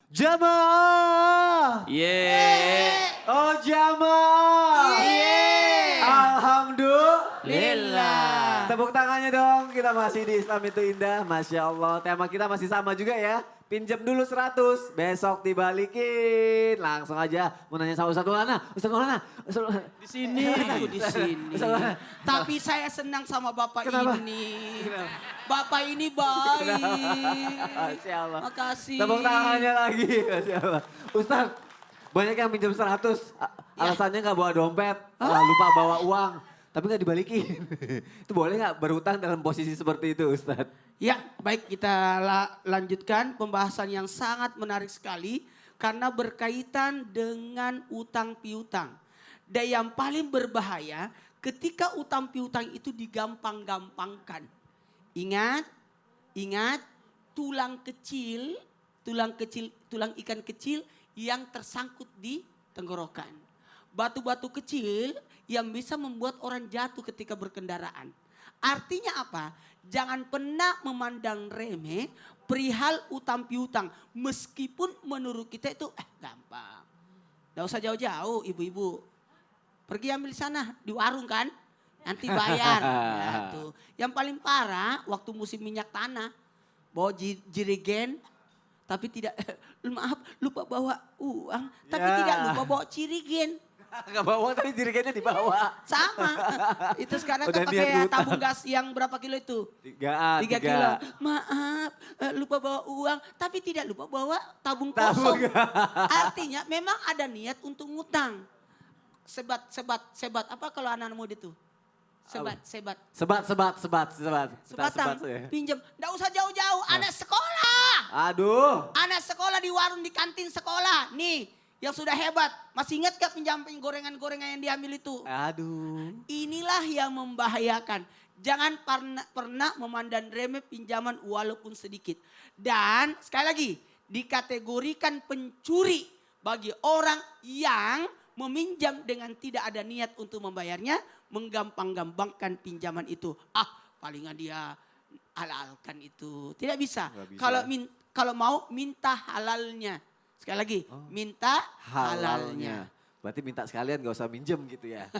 Jamaah. Yeay. Oh jamaah. Alhamdulillah. Tepuk tangannya dong. Kita masih di Islam itu indah. Masya Allah. Tema kita masih sama juga ya. Pinjam dulu 100. Besok dibalikin. Langsung aja. Mau nanya sama Ustadz Maulana. Ustadz Maulana. Ustadz Maulana. Di sini, aku di sini. Ustadz Maulana. Tapi saya senang sama Bapak Kenapa? ini. Kenapa? Bapak ini baik. Masya Allah. Makasih. Tepuk tangannya lagi. Masya Allah. Ustadz. Banyak yang pinjam 100. Alasannya gak bawa dompet. Lupa bawa uang. Tapi gak dibalikin. Itu boleh gak berhutang dalam posisi seperti itu Ustadz? Ya, baik kita lanjutkan pembahasan yang sangat menarik sekali karena berkaitan dengan utang piutang. Dan yang paling berbahaya ketika utang piutang itu digampang-gampangkan. Ingat tulang ikan kecil yang tersangkut di tenggorokan. Batu-batu kecil yang bisa membuat orang jatuh ketika berkendaraan. Artinya apa? Jangan pernah memandang remeh perihal utang piutang. Meskipun menurut kita itu gampang. Gak usah jauh-jauh ibu-ibu. Pergi ambil sana di warung kan. Nanti bayar. Ya, tuh. Yang paling parah waktu musim minyak tanah. Bawa jirigen. Tapi tidak, maaf lupa bawa uang. Tapi tidak lupa bawa jirigen. Gak bawa tapi jirigennya dibawa. Sama. Itu sekarang Udah kan niat pakai ngutang. tabung gas yang berapa kilo itu? 3 3 kilo. Maaf, lupa bawa uang, tapi tidak lupa bawa tabung Tabung. kosong. Artinya memang ada niat untuk ngutang. Sebat. Apa kalau anak muda itu? Sebat. Sebatang, Ya. pinjam. Nggak usah jauh-jauh, anak sekolah. Aduh. Anak sekolah di warung, di kantin sekolah. Nih, yang sudah hebat. Masih ingat gak pinjam gorengan-gorengan yang diambil itu? Aduh. Inilah yang membahayakan. Jangan pernah memandang remeh pinjaman walaupun sedikit. Dan sekali lagi dikategorikan pencuri bagi orang yang meminjam dengan tidak ada niat untuk membayarnya. Menggampang-gampangkan pinjaman itu. Palingan dia halalkan itu. Tidak bisa. Nggak bisa. Kalau mau minta halalnya. Sekali lagi, minta halalnya. Berarti minta sekalian gak usah minjem gitu ya.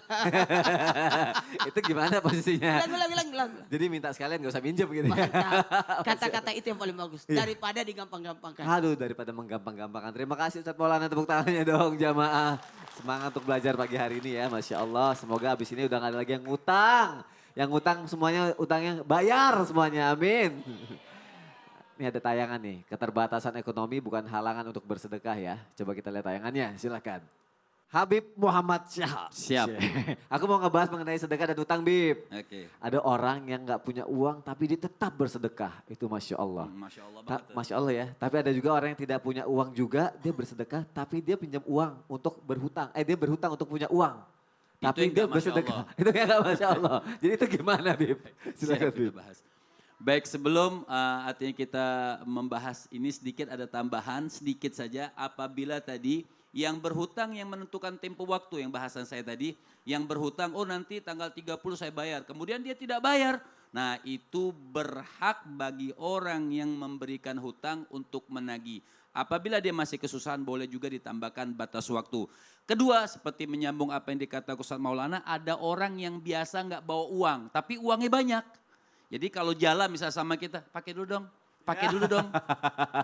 Itu gimana posisinya? Bilang. Jadi minta sekalian gak usah minjem gitu ya. Mantap. Kata-kata itu yang paling bagus. Daripada digampang-gampangkan. Aduh daripada menggampang-gampangkan. Terima kasih Ustadz Maulana, tepuk tangannya dong jamaah. Semangat untuk belajar pagi hari ini ya, Masya Allah. Semoga abis ini udah gak ada lagi yang ngutang. Yang ngutang semuanya utangnya bayar semuanya, amin. Ini ada tayangan nih, keterbatasan ekonomi bukan halangan untuk bersedekah ya. Coba kita lihat tayangannya, silakan. Habib Muhammad Syahab. Siap. Aku mau ngebahas mengenai sedekah dan utang, Bib. Oke. Ada orang yang gak punya uang tapi dia tetap bersedekah. Itu Masya Allah. Masya Allah banget. Masya Allah ya. Tapi ada juga orang yang tidak punya uang juga, dia bersedekah tapi dia pinjam uang untuk berhutang. Dia berhutang untuk punya uang. Itu Tapi yang dia nggak Masya bersedekah. Allah. Itu yang gak Masya Allah. Jadi itu gimana Bib? Silakan Siap, Bib. kita bahas. Baik, sebelum artinya kita membahas ini sedikit ada tambahan sedikit saja apabila tadi yang berhutang yang menentukan tempo waktu yang bahasan saya tadi, yang berhutang nanti tanggal 30 saya bayar, kemudian dia tidak bayar. Nah, itu berhak bagi orang yang memberikan hutang untuk menagih. Apabila dia masih kesusahan boleh juga ditambahkan batas waktu. Kedua, seperti menyambung apa yang dikatakan Ustaz Maulana, ada orang yang biasa nggak bawa uang, tapi uangnya banyak. Jadi kalau jalan misalnya sama kita, pakai dulu dong.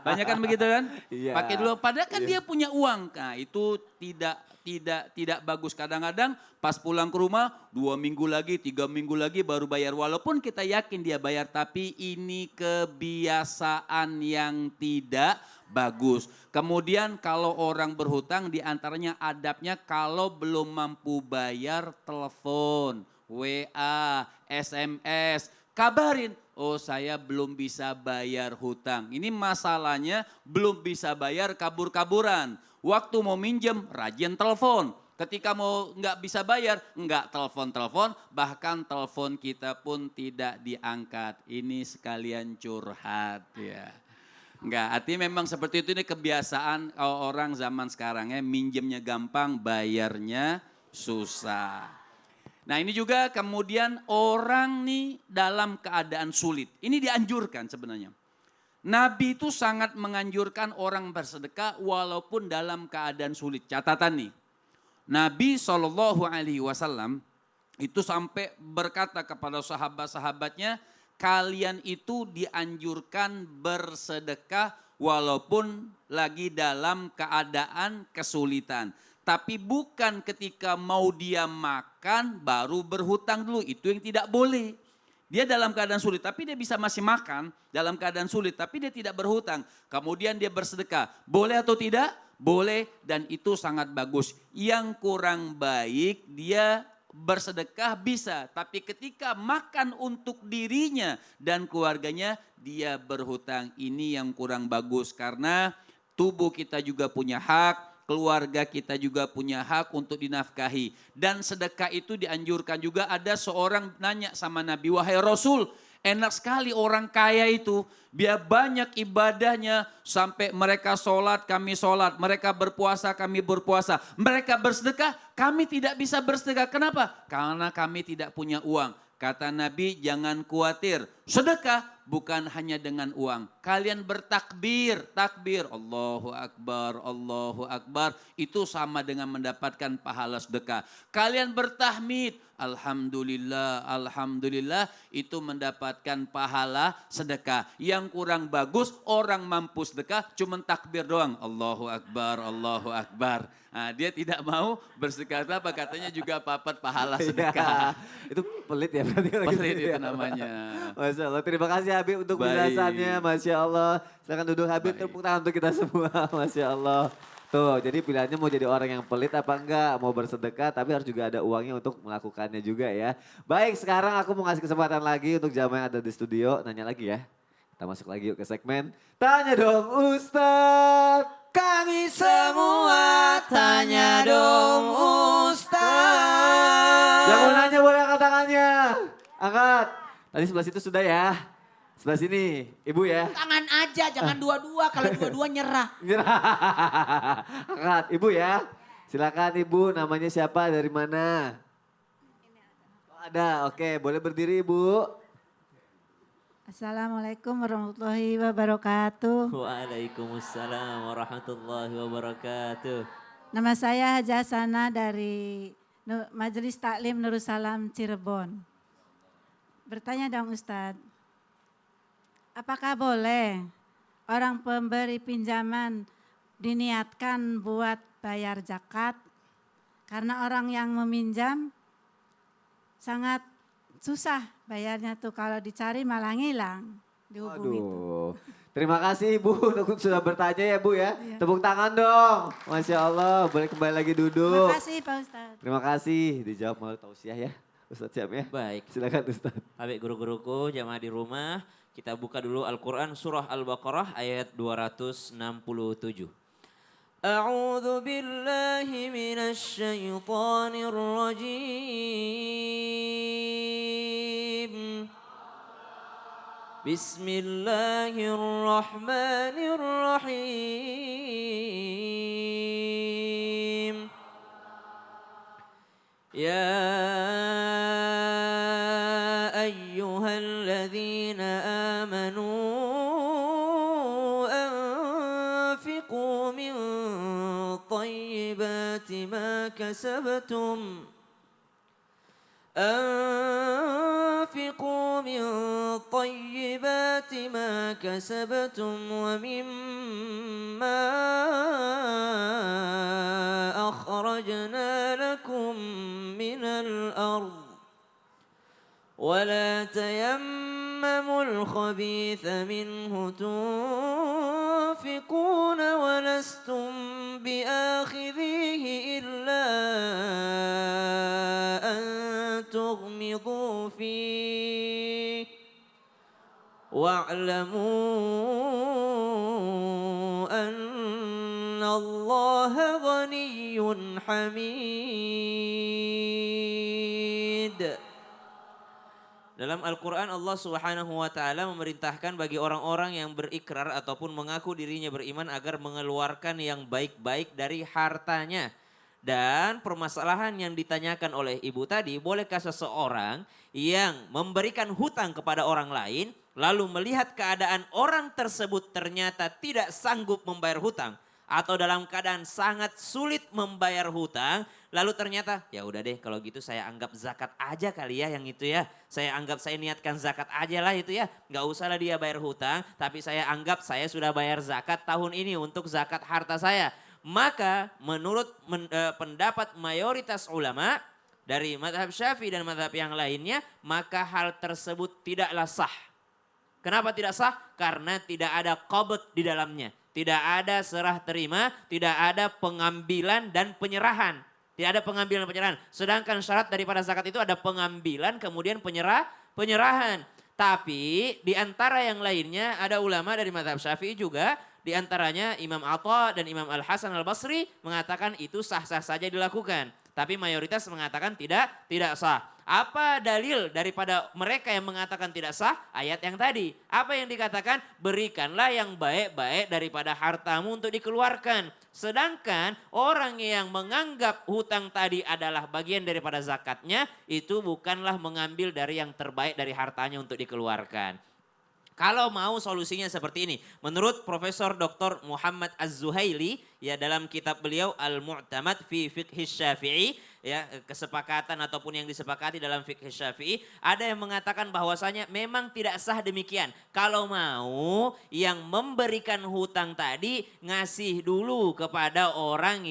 Banyak kan begitu kan? Iya. Pakai dulu. Padahal kan dia punya uang. Nah itu tidak bagus. Kadang-kadang pas pulang ke rumah 2 minggu lagi, 3 minggu lagi baru bayar. Walaupun kita yakin dia bayar, tapi ini kebiasaan yang tidak bagus. Kemudian kalau orang berhutang diantaranya adabnya kalau belum mampu bayar telepon, WA, SMS, kabarin. Oh saya belum bisa bayar hutang. Ini masalahnya belum bisa bayar kabur-kaburan. Waktu mau minjem rajin telepon. Ketika mau nggak bisa bayar nggak telepon-telepon. Bahkan telepon kita pun tidak diangkat. Ini sekalian curhat ya. Enggak, artinya memang seperti itu ini kebiasaan orang zaman sekarang ya. Minjemnya gampang, bayarnya susah. Nah ini juga kemudian orang nih dalam keadaan sulit. Ini dianjurkan sebenarnya. Nabi itu sangat menganjurkan orang bersedekah walaupun dalam keadaan sulit. Catatan nih, Nabi SAW itu sampai berkata kepada sahabat-sahabatnya, kalian itu dianjurkan bersedekah walaupun lagi dalam keadaan kesulitan. Tapi bukan ketika mau dia makan baru berhutang dulu, itu yang tidak boleh. Dia dalam keadaan sulit, tapi dia bisa masih makan dalam keadaan sulit, tapi dia tidak berhutang. Kemudian dia bersedekah. Boleh atau tidak? Boleh, dan itu sangat bagus. Yang kurang baik dia bersedekah bisa, tapi ketika makan untuk dirinya dan keluarganya, dia berhutang. Ini yang kurang bagus, karena tubuh kita juga punya hak, keluarga kita juga punya hak untuk dinafkahi. Dan sedekah itu dianjurkan juga. Ada seorang nanya sama Nabi, wahai Rasul, enak sekali orang kaya itu, dia banyak ibadahnya, sampai mereka sholat, kami sholat, mereka berpuasa, kami berpuasa, mereka bersedekah, kami tidak bisa bersedekah. Kenapa? Karena kami tidak punya uang. Kata Nabi, jangan khawatir, sedekah bukan hanya dengan uang. Kalian bertakbir, takbir, Allahu Akbar, itu sama dengan mendapatkan pahala sedekah. Kalian bertahmid, Alhamdulillah, Alhamdulillah, itu mendapatkan pahala sedekah. Yang kurang bagus, orang mampu sedekah, cuma takbir doang, Allahu Akbar. Nah, dia tidak mau bersedekah, apa katanya juga papat pahala sedekah. Itu pelit ya berarti. Pelit itu namanya. Masya Allah, terima kasih Habib untuk Baik. penjelasannya, Masya Allah. Silakan duduk Habib, Baik. tepuk tangan untuk kita semua, Masya Allah. Tuh, jadi pilihannya mau jadi orang yang pelit apa enggak, mau bersedekah tapi harus juga ada uangnya untuk melakukannya juga ya. Baik, sekarang aku mau kasih kesempatan lagi untuk jamaah yang ada di studio, nanya lagi ya. Kita masuk lagi yuk ke segmen, Tanya Dong Ustadz. Kami semua tanya dong Ustaz. Yang mau nanya boleh angkat tangannya. Angkat. Tadi sebelah situ sudah ya. Sebelah sini, Ibu ya. Tangan aja, jangan dua-dua. Kalau dua-dua nyerah. Angkat, Ibu ya. Silakan Ibu, namanya siapa, dari mana? Oh, ada, oke. Boleh berdiri Ibu. Assalamualaikum warahmatullahi wabarakatuh. Waalaikumsalam warahmatullahi wabarakatuh. Nama saya Haja Sana dari Majelis Taklim Nursalam Cirebon. Bertanya dong Ustadz, apakah boleh orang pemberi pinjaman diniatkan buat bayar zakat? Karena orang yang meminjam sangat susah bayarnya tuh, kalau dicari malah ngilang dihubungi itu. Aduh, terima kasih Ibu untuk sudah bertanya ya Bu ya. Iya. Tepuk tangan dong. Masya Allah, boleh kembali lagi duduk. Terima kasih Pak Ustadz. Terima kasih, dijawab melalui tausiah ya. Ustadz siap ya? Baik, Silakan Ustadz. Habib guru-guruku, jamaah di rumah, kita buka dulu Al-Quran surah Al-Baqarah ayat 267. A'udzu billahi minasy syaithanir rajim. Bismillahirrahmanirrahim. Ya ayyuhalladzina amanu anfiqu min thayyibati ma kasabtum أنفقوا من طيبات ما كسبتم ومما أخرجنا لكم من الأرض ولا تيمموا الخبيث منه تنفقون ولستم بآخذيه إلا أن تغمضوا فيه واعلموا أن الله غني حميد. Dalam Al-Quran Allah Subhanahu wa Ta'ala memerintahkan bagi orang-orang yang berikrar ataupun mengaku dirinya beriman agar mengeluarkan yang baik-baik dari hartanya. Dan permasalahan yang ditanyakan oleh ibu tadi, bolehkah seseorang yang memberikan hutang kepada orang lain lalu melihat keadaan orang tersebut ternyata tidak sanggup membayar hutang atau dalam keadaan sangat sulit membayar hutang, lalu ternyata ya udah deh kalau gitu saya anggap zakat aja kali ya yang itu ya. Saya anggap saya niatkan zakat aja lah itu ya. Nggak usah lah dia bayar hutang, tapi saya anggap saya sudah bayar zakat tahun ini untuk zakat harta saya. Maka menurut pendapat mayoritas ulama dari mazhab Syafi'i dan mazhab yang lainnya, maka hal tersebut tidaklah sah. Kenapa tidak sah? Karena tidak ada qabd di dalamnya. Tidak ada serah terima, tidak ada pengambilan dan penyerahan. Tidak ada pengambilan dan penyerahan. Sedangkan syarat daripada zakat itu ada pengambilan kemudian penyerahan. Tapi di antara yang lainnya ada ulama dari mazhab Syafi'i juga. Di antaranya Imam Atha dan Imam Al-Hasan Al-Basri mengatakan itu sah-sah saja dilakukan. Tapi mayoritas mengatakan tidak sah. Apa dalil daripada mereka yang mengatakan tidak sah? Ayat yang tadi. Apa yang dikatakan? Berikanlah yang baik-baik daripada hartamu untuk dikeluarkan. Sedangkan orang yang menganggap hutang tadi adalah bagian daripada zakatnya, itu bukanlah mengambil dari yang terbaik dari hartanya untuk dikeluarkan. Kalau mau solusinya seperti ini, menurut Profesor Dr. Muhammad Az-Zuhaili ya dalam kitab beliau Al-Mu'tamad fi Fiqh Syafi'i ya kesepakatan ataupun yang disepakati dalam Fiqh Syafi'i ada yang mengatakan bahwasanya memang tidak sah demikian. Kalau mau yang memberikan hutang tadi ngasih dulu kepada orang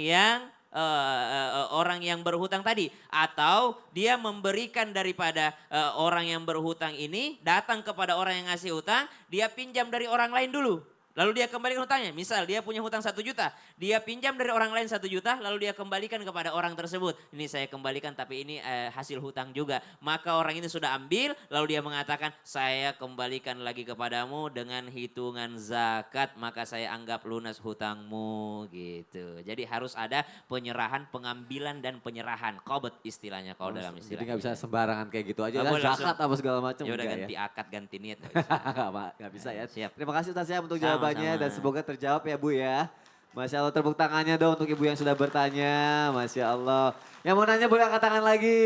yang berhutang tadi, atau dia memberikan daripada orang yang berhutang ini datang kepada orang yang ngasih hutang, dia pinjam dari orang lain dulu. Lalu dia kembalikan hutangnya. Misal dia punya hutang 1 juta. Dia pinjam dari orang lain 1 juta lalu dia kembalikan kepada orang tersebut. Ini saya kembalikan tapi ini hasil hutang juga. Maka orang ini sudah ambil lalu dia mengatakan saya kembalikan lagi kepadamu dengan hitungan zakat. Maka saya anggap lunas hutangmu gitu. Jadi harus ada penyerahan, pengambilan dan penyerahan. Qabd istilahnya kalau dalam istilah. Jadi nggak bisa sembarangan kayak gitu aja. Nggak boleh Zakat apa segala macam. Ya udah enggak ganti akad, ganti niat. Nggak bisa ya. Siap. Terima kasih Ustaz ya untuk Sama-sama. jawabannya dan semoga terjawab ya Bu ya. Masya Allah, tepuk tangannya dong untuk ibu yang sudah bertanya. Masya Allah. Yang mau nanya boleh angkat tangan lagi.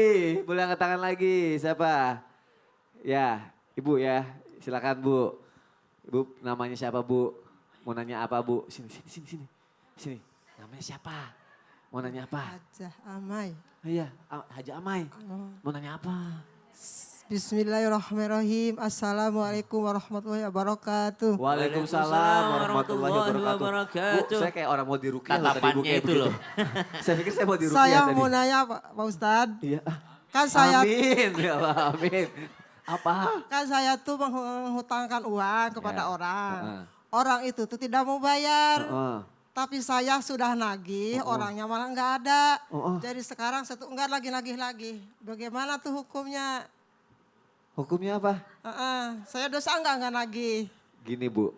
Boleh angkat tangan lagi. Siapa? Ya, ibu ya. Silakan Bu. Ibu namanya siapa Bu? Mau nanya apa Bu? Sini. Sini. Namanya siapa? Mau nanya apa? Hajah Amai. Iya, Haja Amai. Mau nanya apa? Bismillahirrahmanirrahim. Assalamualaikum warahmatullahi wabarakatuh. Waalaikumsalam warahmatullahi wabarakatuh. wabarakatuh. Bu, saya kayak orang mau diruqyah loh tadi Bu Tatapannya kayak itu begitu. loh. Saya pikir saya mau diruqyah Saya tadi. mau nanya Pak Ustadz. Iya. Kan saya Amin, ya Allah, amin. Apa? kan saya tuh menghutangkan uang kepada Ya. orang. Heeh. Orang itu tuh tidak mau bayar. Heeh. Tapi saya sudah nagih, orangnya malah nggak ada. Heeh. Jadi sekarang satu enggak lagi. Bagaimana tuh hukumnya? Hukumnya apa? Saya dosa enggak nagih. Gini Bu,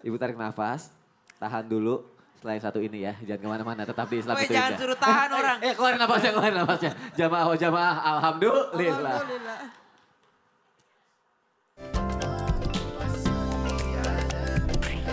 Ibu tarik nafas, tahan dulu. Setelah yang satu ini ya, jangan kemana-mana, tetap di Islam Woi, itu jangan indah. suruh tahan orang. Keluarin nafasnya. Jamaah, alhamdulillah. Alhamdulillah.